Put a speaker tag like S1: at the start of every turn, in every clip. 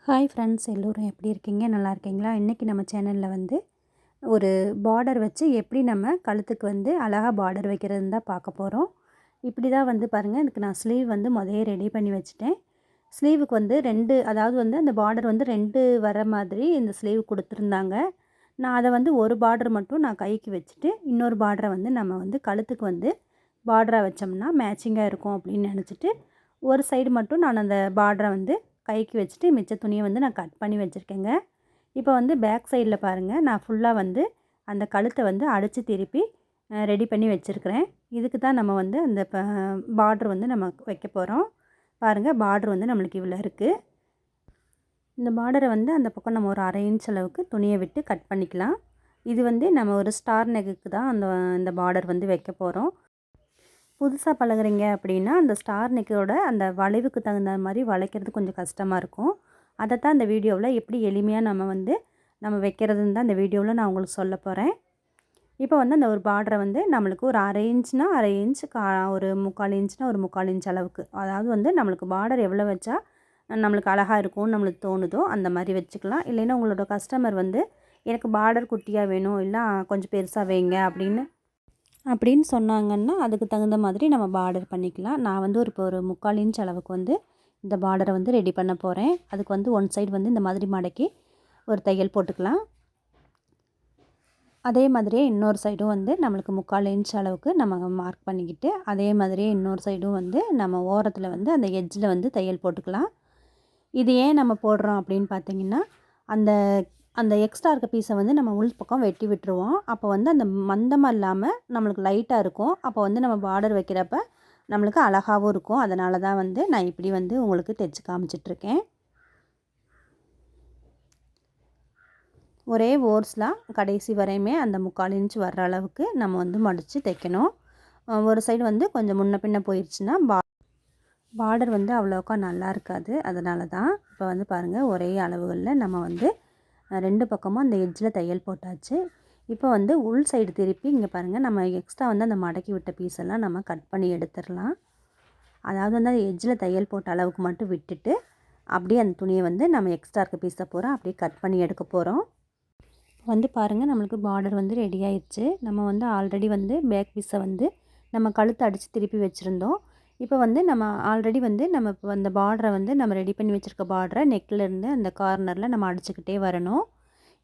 S1: Hi friends, எல்லோரும் எப்படி இருக்கீங்க? நல்லா இருக்கீங்களா? இன்றைக்கி நம்ம சேனலில் வந்து ஒரு பார்டர் வச்சு எப்படி நம்ம கழுத்துக்கு வந்து அழகாக பார்டர் வைக்கிறதுன்னு தான் பார்க்க போகிறோம். இப்படி தான் வந்து பாருங்கள், இதுக்கு நான் ஸ்லீவ் வந்து முதலே ரெடி பண்ணி வச்சுட்டேன். ஸ்லீவுக்கு வந்து 2 அதாவது வந்து அந்த பார்டர் வந்து 2 வர மாதிரி இந்த ஸ்லீவ் கொடுத்துருந்தாங்க. நான் அதை வந்து ஒரு பார்டர் மட்டும் நான் கைக்கு வச்சுட்டு, இன்னொரு பார்டரை வந்து நம்ம வந்து கழுத்துக்கு வந்து பார்டராக வச்சோம்னா மேட்சிங்காக இருக்கும் அப்படின்னு நினச்சிட்டு, ஒரு சைடு மட்டும் நான் அந்த பார்டரை வந்து கைக்கு வச்சுட்டு மிச்ச துணியை வந்து நான் கட் பண்ணி வச்சுருக்கேங்க. இப்போ வந்து பேக் சைடில் பாருங்கள், நான் ஃபுல்லாக வந்து அந்த கழுத்தை வந்து அடித்து திருப்பி ரெடி பண்ணி வச்சுருக்கிறேன். இதுக்கு தான் நம்ம வந்து அந்த பார்டர் வந்து நம்ம வைக்க போகிறோம். பாருங்கள், பார்டர் வந்து நம்மளுக்கு இவ்வளோ இருக்குது. இந்த பார்டரை வந்து அந்த பக்கம் நம்ம ஒரு 1/2 இன்ச் அளவுக்கு துணியை விட்டு கட் பண்ணிக்கலாம். இது வந்து நம்ம ஒரு ஸ்டார் நெக்குக்கு தான் இந்த பார்டர் வந்து வைக்க போகிறோம். புதுசாக பழகுறீங்க அப்படின்னா அந்த ஸ்டார் நெக்கோட அந்த வளைவுக்கு தகுந்த மாதிரி வளைக்கிறது கொஞ்சம் கஷ்டமாக இருக்கும். அதைத்தான் இந்த வீடியோவில் எப்படி எளிமையாக நம்ம வைக்கிறதுன்னு தான் இந்த வீடியோவில் நான் உங்களுக்கு சொல்ல போகிறேன். இப்போ வந்து அந்த ஒரு பார்டரை வந்து நம்மளுக்கு ஒரு 1/2 இன்ச்னா 1/2 இன்ச், ஒரு 3/4 இன்ச்னா ஒரு 3/4 இன்ச் அளவுக்கு, அதாவது வந்து நம்மளுக்கு பார்டர் எவ்வளோ வச்சா நம்மளுக்கு அழகாக இருக்கும்னு நம்மளுக்கு தோணுதோ அந்த மாதிரி வச்சுக்கலாம். இல்லைன்னா உங்களோட கஸ்டமர் வந்து எனக்கு பார்டர் குட்டியாக வேணும், இல்லை கொஞ்சம் பெருசாக வைங்க அப்படின்னு சொன்னாங்கன்னா அதுக்கு தகுந்த மாதிரி நம்ம பார்டர் பண்ணிக்கலாம். நான் வந்து இப்போ ஒரு 3/4 இன்ச் அளவுக்கு வந்து இந்த பார்டரை வந்து ரெடி பண்ண போகிறேன். அதுக்கு வந்து ஒன் சைடு வந்து இந்த மாதிரி மடக்கி ஒரு தையல் போட்டுக்கலாம். அதே மாதிரியே இன்னொரு சைடும் வந்து நம்மளுக்கு 3/4 இன்ச் அளவுக்கு நம்ம மார்க் பண்ணிக்கிட்டு, அதே மாதிரியே இன்னொரு சைடும் வந்து நம்ம ஓரத்தில் வந்து அந்த எட்ஜில் வந்து தையல் போட்டுக்கலாம். இது ஏன் நம்ம போடுறோம் அப்படின்னு பார்த்தீங்கன்னா, அந்த அந்த எக்ஸ்ட்ரா இருக்க பீஸை வந்து நம்ம உள் பக்கம் வெட்டி விட்டுருவோம். அப்போ வந்து அந்த மந்தமாக இல்லாமல் நம்மளுக்கு லைட்டாக இருக்கும். அப்போ வந்து நம்ம பார்டர் வைக்கிறப்ப நம்மளுக்கு அழகாகவும் இருக்கும். அதனால தான் வந்து நான் இப்படி வந்து உங்களுக்கு தைச்சு காமிச்சிட்ருக்கேன். ஒரே ஓர்ஸ்லாம் கடைசி வரையுமே அந்த 3/4 இன்ச் வர்ற அளவுக்கு நம்ம வந்து மடித்து தைக்கணும். ஒரு சைடு வந்து கொஞ்சம் முன்ன பின்ன போயிடுச்சுன்னா பார்டர் வந்து அவ்வளோக்கா நல்லா இருக்காது. அதனால தான் இப்போ வந்து பாருங்கள், ஒரே அளவுகளில் நம்ம வந்து 2 பக்கமும் அந்த எட்ஜில் தையல் போட்டாச்சு. இப்போ வந்து உள் சைடு திருப்பி இங்கே பாருங்கள், நம்ம எக்ஸ்ட்ரா வந்து அந்த மடக்கி விட்ட பீஸெல்லாம் நம்ம கட் பண்ணி எடுத்துடலாம். அதாவது வந்து அந்த எட்ஜில் தையல் போட்ட அளவுக்கு மட்டும் விட்டுட்டு, அப்படியே அந்த துணியை வந்து நம்ம எக்ஸ்ட்ரா இருக்க பீஸை அப்படியே கட் பண்ணி எடுக்க போகிறோம். வந்து பாருங்கள், நம்மளுக்கு பார்டர் வந்து ரெடி ஆயிடுச்சு. நம்ம வந்து ஆல்ரெடி வந்து பேக் பீஸை வந்து நம்ம கழுத்தை அடித்து திருப்பி வச்சுருந்தோம். இப்போ வந்து நம்ம ஆல்ரெடி வந்து நம்ம இப்போ அந்த பார்டரை வந்து நம்ம ரெடி பண்ணி வச்சுருக்க பார்டரை நெக்லேருந்து அந்த கார்னரில் நம்ம அடிச்சுக்கிட்டே வரணும்.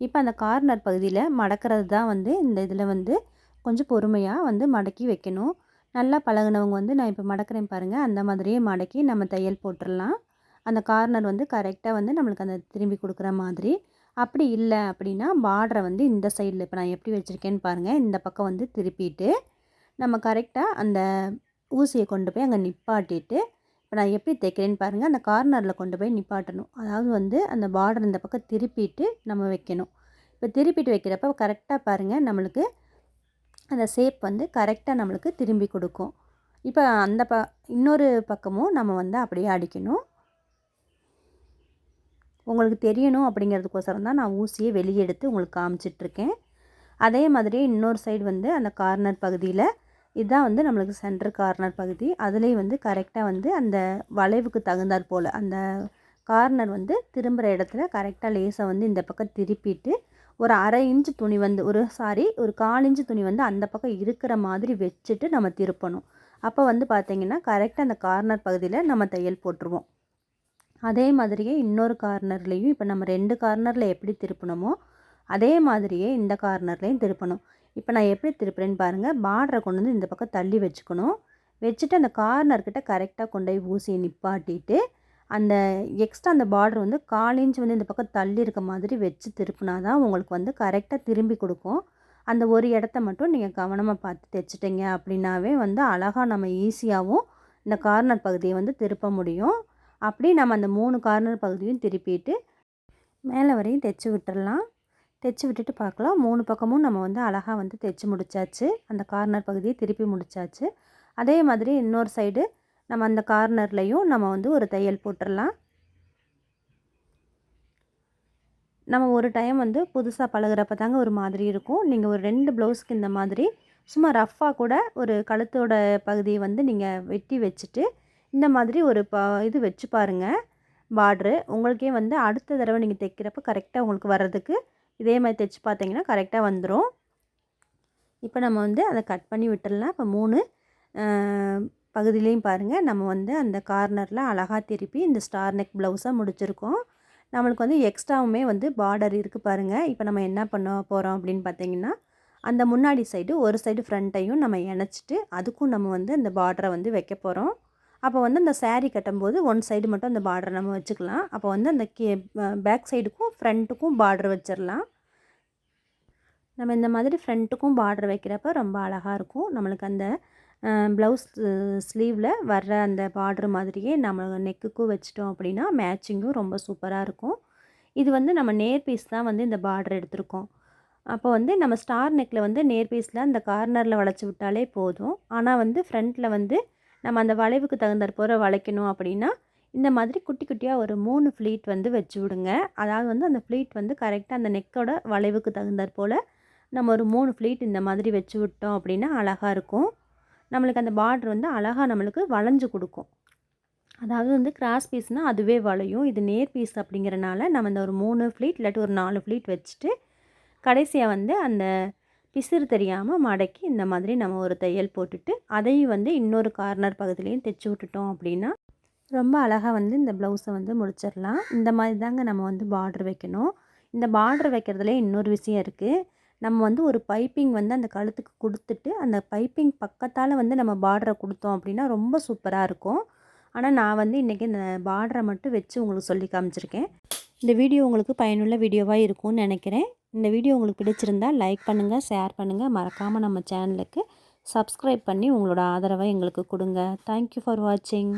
S1: இப்போ அந்த கார்னர் பகுதியில் மடக்கிறது தான் வந்து இந்த இதில் வந்து கொஞ்சம் பொறுமையாக வந்து மடக்கி வைக்கணும். நல்லா பழகுனவங்க வந்து நான் இப்போ மடக்கிறேன் பாருங்கள், அந்த மாதிரியே மடக்கி நம்ம தையல் போட்டுடலாம். அந்த கார்னர் வந்து கரெக்டாக வந்து நம்மளுக்கு அந்த திரும்பி கொடுக்குற மாதிரி. அப்படி இல்லை அப்படின்னா பார்டரை வந்து இந்த சைடில் இப்போ நான் எப்படி வச்சுருக்கேன்னு பாருங்கள், இந்த பக்கம் வந்து திருப்பிட்டு நம்ம கரெக்டாக அந்த ஊசியை கொண்டு போய் அங்கே நிப்பாட்டிட்டு, இப்போ நான் எப்படி தைக்கிறேன்னு பாருங்கள், அந்த கார்னரில் கொண்டு போய் நிப்பாட்டணும். அதாவது வந்து அந்த பார்டர் இந்த பக்கம் திருப்பிட்டு நம்ம வைக்கணும். இப்போ திருப்பிட்டு வைக்கிறப்ப கரெக்டாக பாருங்கள், நம்மளுக்கு அந்த ஷேப் வந்து கரெக்டாக நம்மளுக்கு திரும்பி கொடுக்கும். இப்போ அந்த இன்னொரு பக்கமும் நம்ம வந்து அப்படியே அடிக்கணும். உங்களுக்கு தெரியணும் அப்படிங்கிறதுக்கோசரம் தான் நான் ஊசியை வெளியே எடுத்து உங்களுக்கு காமிச்சிட்ருக்கேன். அதே மாதிரியே இன்னொரு சைடு வந்து அந்த கார்னர் பகுதியில், இதுதான் வந்து நம்மளுக்கு சென்டர் கார்னர் பகுதி, அதுலேயும் வந்து கரெக்டாக வந்து அந்த வளைவுக்கு தகுந்தாற் போல் அந்த கார்னர் வந்து திரும்புகிற இடத்துல கரெக்டாக லேசாக வந்து இந்த பக்கம் திருப்பிட்டு, ஒரு 1/2 இன்ச்சு துணி வந்து ஒரு 1/4 இன்ச்சு துணி வந்து அந்த பக்கம் இருக்கிற மாதிரி வச்சுட்டு நம்ம திருப்பணும். அப்போ வந்து பார்த்திங்கன்னா கரெக்டாக அந்த கார்னர் பகுதியில் நம்ம தையல் போட்டுருவோம். அதே மாதிரியே இன்னொரு கார்னர்லேயும் இப்போ நம்ம 2 கார்னரில் எப்படி திருப்பினோமோ அதே மாதிரியே இந்த கார்னர்லேயும் திருப்பணும். இப்போ நான் எப்படி திருப்புறேன்னு பாருங்கள், பார்டரை கொண்டு வந்து இந்த பக்கம் தள்ளி வச்சுக்கணும். வச்சுட்டு அந்த கார்னர்கிட்ட கரெக்டாக கொண்டு போய் ஊசியை நிப்பாட்டிட்டு, அந்த எக்ஸ்ட்ரா அந்த பார்டர் வந்து 1/4 இன்ச் வந்து இந்த பக்கம் தள்ளி இருக்க மாதிரி வச்சு திருப்பினா தான் உங்களுக்கு வந்து கரெக்டாக திரும்பி கொடுக்கும். அந்த ஒரு இடத்த மட்டும் நீங்கள் கவனமாக பார்த்து தைச்சிட்டிங்க அப்படின்னாவே வந்து அழகாக நம்ம ஈஸியாகவும் இந்த கார்னர் பகுதியை வந்து திருப்ப முடியும். அப்படி நம்ம அந்த 3 கார்னர் பகுதியும் திருப்பிட்டு மேலே வரையும் தைச்சி விட்டுடலாம். தைச்சி விட்டுட்டு பார்க்கலாம், 3 பக்கமும் நம்ம வந்து அழகாக வந்து தைச்சி முடித்தாச்சு. அந்த கார்னர் பகுதியை திருப்பி முடித்தாச்சு. அதே மாதிரி இன்னொரு சைடு நம்ம அந்த கார்னர்லேயும் நம்ம வந்து ஒரு தையல் போட்டுடலாம். நம்ம ஒரு டைம் வந்து புதுசாக பழகுறப்ப தாங்க ஒரு மாதிரி இருக்கும். நீங்கள் ஒரு 2 ப்ளவுஸ்க்கு இந்த மாதிரி சும்மா ரஃப்பாக கூட ஒரு கழுத்தோட பகுதியை வந்து நீங்கள் வெட்டி வச்சுட்டு இந்த மாதிரி ஒரு இது வச்சு பாருங்கள். பார்ட்ரு. உங்களுக்கே வந்து அடுத்த தடவை நீங்கள் தைக்கிறப்ப கரெக்டாக உங்களுக்கு வர்றதுக்கு இதே மாதிரி தைச்சு பார்த்தீங்கன்னா கரெக்டாக வந்துடும். இப்போ நம்ம வந்து அதை கட் பண்ணி விட்டுடலாம். இப்போ 3 பகுதியிலையும் பாருங்கள் நம்ம வந்து அந்த கார்னரில் அழகாக திருப்பி இந்த ஸ்டார் நெக் ப்ளவுஸாக முடிச்சிருக்கோம். நம்மளுக்கு வந்து எக்ஸ்ட்ராவுமே வந்து பார்டர் இருக்குது பாருங்கள். இப்போ நம்ம என்ன பண்ண போகிறோம் அப்படின்னு பார்த்தீங்கன்னா, அந்த முன்னாடி சைடு ஒரு சைடு ஃப்ரண்ட்டையும் நம்ம இணைச்சிட்டு அதுக்கும் நம்ம வந்து அந்த பார்டரை வந்து வைக்க போகிறோம். அப்போ வந்து அந்த சாரீ கட்டும்போது ஒன் சைடு மட்டும் அந்த பார்டரை நம்ம வச்சுக்கலாம். அப்போ வந்து அந்த பேக் சைடுக்கும் ஃப்ரண்ட்டுக்கும் பார்டர் வச்சிடலாம். நம்ம இந்த மாதிரி ஃப்ரண்ட்டுக்கும் பார்டர் வைக்கிறப்ப ரொம்ப அழகாக இருக்கும். நம்மளுக்கு அந்த ப்ளவுஸ் ஸ்லீவில் வர்ற அந்த பார்டர் மாதிரியே நம்ம நெக்குக்கும் வச்சிட்டோம் அப்படின்னா மேட்சிங்கும் ரொம்ப சூப்பராக இருக்கும். இது வந்து நம்ம நேர் பீஸ் தான் வந்து இந்த பார்டர் எடுத்திருக்கோம். அப்போ வந்து நம்ம ஸ்டார் நெக்கில் வந்து நேர் பீஸில் அந்த கார்னரில் வளைச்சி விட்டாலே போதும். ஆனால் வந்து ஃப்ரண்ட்டில் வந்து நம்ம அந்த வளைவுக்கு தகுந்தாற்போல் வளைக்கணும் அப்படின்னா இந்த மாதிரி குட்டி குட்டியாக ஒரு 3 ஃப்ளீட் வந்து வச்சு விடுங்க. அதாவது வந்து அந்த ஃப்ளீட் வந்து கரெக்டாக அந்த நெக்கோட வளைவுக்கு தகுந்தாற்போல் நம்ம ஒரு 3 ஃப்ளீட் இந்த மாதிரி வச்சு விட்டோம் அப்படின்னா அழகாக இருக்கும். நம்மளுக்கு அந்த பார்டர் வந்து அழகாக நம்மளுக்கு வளைஞ்சு கொடுக்கும். அதாவது வந்து கிராஸ் பீஸ்னால் அதுவே வளையும். இது நேர் பீஸ் அப்படிங்கிறனால நம்ம இந்த ஒரு 3 ஃப்ளீட் இல்லாட்டி ஒரு 4 ஃப்ளீட் வச்சுட்டு கடைசியாக வந்து அந்த பிசிறு தெரியாமல் மடக்கி இந்த மாதிரி நம்ம ஒரு தையல் போட்டுட்டு அதையும் வந்து இன்னொரு கார்னர் பகுதியிலையும் தைச்சி விட்டுட்டோம் அப்படின்னா ரொம்ப அழகாக வந்து இந்த ப்ளவுஸை வந்து முடிச்சிடலாம். இந்த மாதிரி தாங்க நம்ம வந்து பார்டர் வைக்கணும். இந்த பார்டர் வைக்கிறதுலே இன்னொரு விஷயம் இருக்குது. நம்ம வந்து ஒரு பைப்பிங் வந்து அந்த கழுத்துக்கு கொடுத்துட்டு அந்த பைப்பிங் பக்கத்தால் வந்து நம்ம பார்டரை கொடுத்தோம் அப்படின்னா ரொம்ப சூப்பராக இருக்கும். ஆனால் நான் வந்து இன்றைக்கி இந்த பார்டரை மட்டும் வச்சு உங்களுக்கு சொல்லி காமிச்சிருக்கேன். இந்த வீடியோ உங்களுக்கு பயனுள்ள வீடியோவாக இருக்கும்னு நினைக்கிறேன். இந்த வீடியோ உங்களுக்கு பிடிச்சிருந்தால் லைக் பண்ணுங்கள், ஷேர் பண்ணுங்கள். மறக்காமல் நம்ம சேனலுக்கு சப்ஸ்கிரைப் பண்ணி உங்களோட ஆதரவை எங்களுக்கு கொடுங்க. தேங்க்யூ ஃபார் வாட்சிங்.